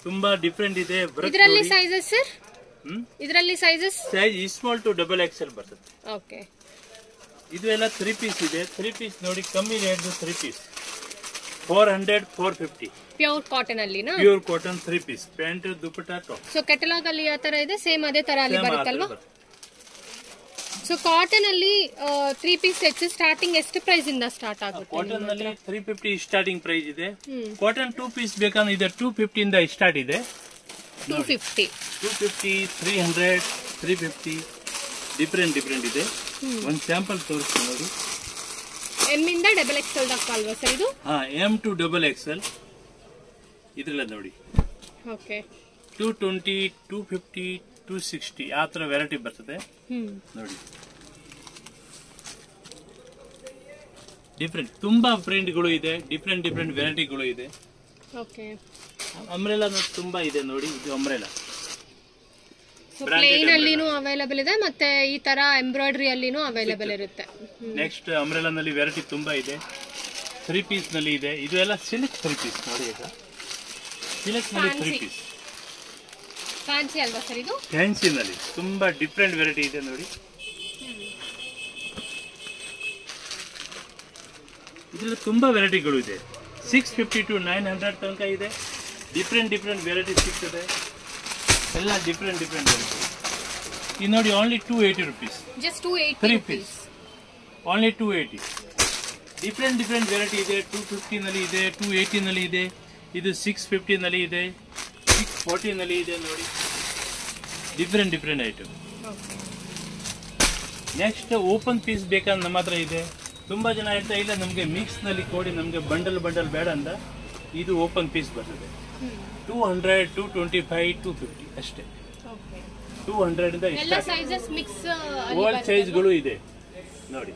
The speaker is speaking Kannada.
ತುಂಬಾ ಡಿಫರೆಂಟ್ ಇದೆ. ಇದರಲ್ಲಿ ಸೈಜಸ್ ಸರ್? ಇದರಲ್ಲಿ sizes size small to double XL ಬರ್ತದೆ. ಓಕೆ. ಇದು ಎಲ್ಲ 3 ಪೀಸ್ ಇದೆ. 3 ಪೀಸ್ ನೋಡಿ ಕಮ್ಮಿ ರೇಟ್ 3 ಪೀಸ್ 400 450 ಪ್ಯೂರ್ ಕಾಟನ್ ಅಲ್ಲಿ ನಾ? Pure cotton 3 piece pant dupatta top. So catalogue ಅಲ್ಲಿ ಯಾವ ತರ ಇದೆ ಸೇಮ್ ಅದೇ ತರ ಅಲ್ಲಿ ಬರುತ್ತಲ್ವಾ? ಸೊ ಕಾಟನ್ ಅಲ್ಲಿ 3 ಪೀಸ್ ಸೆಟ್ಸ್ ಸ್ಟಾರ್ಟಿಂಗ್ ಎಷ್ಟು ಪ್ರೈಸ್ ಇಂದ ಸ್ಟಾರ್ಟ್ ಆಗುತ್ತೆ? ಕಾಟನ್ ನಲ್ಲಿ 350 ಸ್ಟಾರ್ಟಿಂಗ್ ಪ್ರೈಸ್ ಇದೆ. ಕಾಟನ್ 2 ಪೀಸ್ ಬೇಕಂದ್ರೆ ಇದೆ 250 ಇಂದ ಸ್ಟಾರ್ಟ್ ಇದೆ. 250 300 350 ಡಿಫರೆಂಟ್ ಇದೆ. ಒಂದು ಸ್ಯಾಂಪಲ್ ತೋರಿಸ್ತೀನಿ ನೋಡಿ. ಎಂ ಇಂದ ಡಬಲ್ ಎಕ್ಸೆಲ್ ದಪ್ಪ ಅಲ್ವಾ ಸರ್ ಇದು? ಎಂ ಟು ಡಬಲ್ ಎಕ್ಸೆಲ್ ಇದ್ರಲ್ಲ ನೋಡಿ. ಓಕೆ. 220 250 260 ಆ ತರ ವೆರೈಟಿ ಬರ್ತದೆ ನೋಡಿ. ಡಿಫರೆಂಟ್ ತುಂಬಾ ಪ್ರಿಂಟ್ಗಳು ಇದೆ. ಡಿಫರೆಂಟ್ ವೆರೈಟಿಗಳು ಇದೆ. ಓಕೆ. ಅಂಬ್ರೆಲಾ ತುಂಬಾ ಇದೆ ನೋಡಿ. ಇದು ಅಂಬ್ರೆಲಾ ಪ್ಲೇನ್ ಅಲ್ಲಿನೂ ಅವೈಲೇಬಲ್ ಇದೆ ಮತ್ತೆ ಈ ತರ ಎಂಬ್ರಾಯ್ಡರಿ ಅಲ್ಲಿನೂ ಅವೈಲೇಬಲ್ ಇರುತ್ತೆ. ನೆಕ್ಸ್ಟ್ ಅಂಬ್ರೆಲಾ ನಲ್ಲಿ ವೆರೈಟಿ ತುಂಬಾ ಇದೆ. 3 ಪೀಸ್ ನಲ್ಲಿ ಇದೆ. ಇದು ಎಲ್ಲ ಸಿಲ್ಕ್ 3 ಪೀಸ್ ನೋಡಿ. ಈಗ ಸಿಲ್ಕ್ ನಲ್ಲಿ 3 ಪೀಸ್ ಫ್ಯಾನ್ಸಿ ಅಲ್ವಾ ಸರ್ ಇದು? ಫ್ಯಾನ್ಸಿ ನಲ್ಲಿ ತುಂಬಾ ಡಿಫರೆಂಟ್ ವೆರೈಟಿ ಇದೆ ನೋಡಿ. ಇದರಲ್ಲಿ ತುಂಬಾ ವೆರೈಟಿಗಳು ಇದೆ. 650 to 900 ತನಕ ಇದೆ. ಡಿಫರೆಂಟ್ ವೆರೈಟಿ ಸಿಗ್ತದೆ. ಎಲ್ಲ ಡಿಫರೆಂಟ್ ವೆರೈಟಿ. ಇದು ನೋಡಿ only 280 rupees. Just 280 3 piece only 280. Different variety ಇದೆ. 250 ನಲ್ಲಿ ಇದೆ, 280 ನಲ್ಲಿ ಇದೆ, ಇದು 650 ನಲ್ಲಿ ಇದೆ, 640 ನಲ್ಲಿ ಇದೆ ನೋಡಿ. Different item. Next open piece ಬೇಕಂದ್ರೆ ನಮ್ಮ ಹತ್ರ ಇದೆ. ತುಂಬಾ ಜನ ಹೇಳ್ತಾ ಇಲ್ಲ ನಮಗೆ ಮಿಕ್ಸ್ ನಲ್ಲಿ ಕೊಡಿ, ನಮಗೆ ಬಂಡಲ್ ಬೇಡ ಅಂತ. ಇದು ಓಪನ್ ಪೀಸ್ ಬರ್ತದೆ. 200 225 250 ಅಷ್ಟೇ. 200 ಇಂದ ಎಲ್ಲ ಸೈಜಸ್ ಮಿಕ್ಸ್ ಓಲ್ಡ್ ಸೈಜ್ಗಳು ಇದೆ ನೋಡಿ.